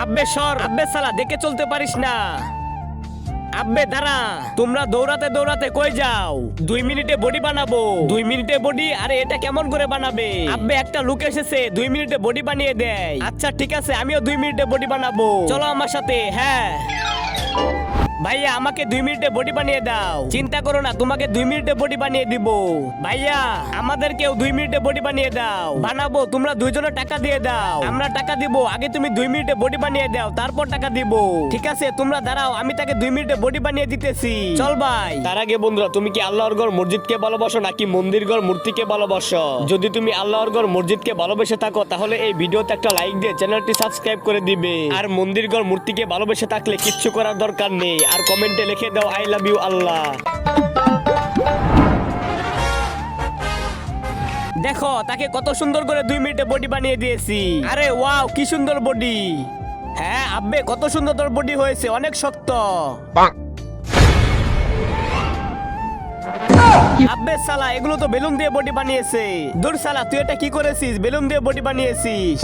আব্বে সর, আব্বে সালা দেখে চলতে পারিস না। আব্বে দাঁড়া, তোমরা দৌড়াতে দৌড়াতে কই যাও? 2 মিনিটে বডি বানাবো। 2 মিনিটে বডি? আরে এটা কেমন করে বানাবে? আব্বে একটা লোক এসেছে 2 মিনিটে বডি বানিয়ে দেয়। আচ্ছা ঠিক আছে, আমিও 2 মিনিটে বডি বানাবো, চলো আমার সাথে। হ্যাঁ ভাইয়া, আমাকে 2 মিনিটে বডি বানিয়ে দাও। চিন্তা করো না, তোমাকে 2 মিনিটে বডি বানিয়ে দিব। ভাইয়া আমাদেরকেও 2 মিনিটে বডি বানিয়ে দাও। বানাবো, তোমরা দুইজনে টাকা দিয়ে দাও। আমরা টাকা দিব, আগে তুমি 2 মিনিটে বডি বানিয়ে দাও, তারপর টাকা দিব। ঠিক আছে তোমরা দাঁড়াও, আমি তাকে 2 মিনিটে বডি বানিয়ে দিতেছি। চল ভাই। তার আগে বন্ধুরা, তুমি কি আল্লাহর ঘর মসজিদকে ভালোবাসো নাকি মন্দির ঘর মূর্তিকে ভালোবাসো? যদি তুমি আল্লাহর ঘর মসজিদকে ভালোবেসে থাকো তাহলে এই ভিডিওতে একটা লাইক দিয়ে চ্যানেলটি সাবস্ক্রাইব করে দিবে। আর মন্দির ঘর মূর্তিকে ভালোবেসে থাকলে কিচ্ছু করার দরকার নেই, আর কমেন্টে লিখে দাও আই লাভ ইউ আল্লাহ। দেখো তাকে কত সুন্দর করে 2 মিনিটে বডি বানিয়ে দিয়েছি। আরে ওয়াও, কি সুন্দর বডি। হ্যাঁ আব্বে, কত সুন্দর তোর বডি হয়েছে, অনেক শক্ত। আব্বে সালা, এগুলো তো বেলুন দিয়ে বডি বানিয়েছে। দূর সালা, তুই এটা কি করেছিস? বেলুন দিয়ে বডি বানিয়েছিস।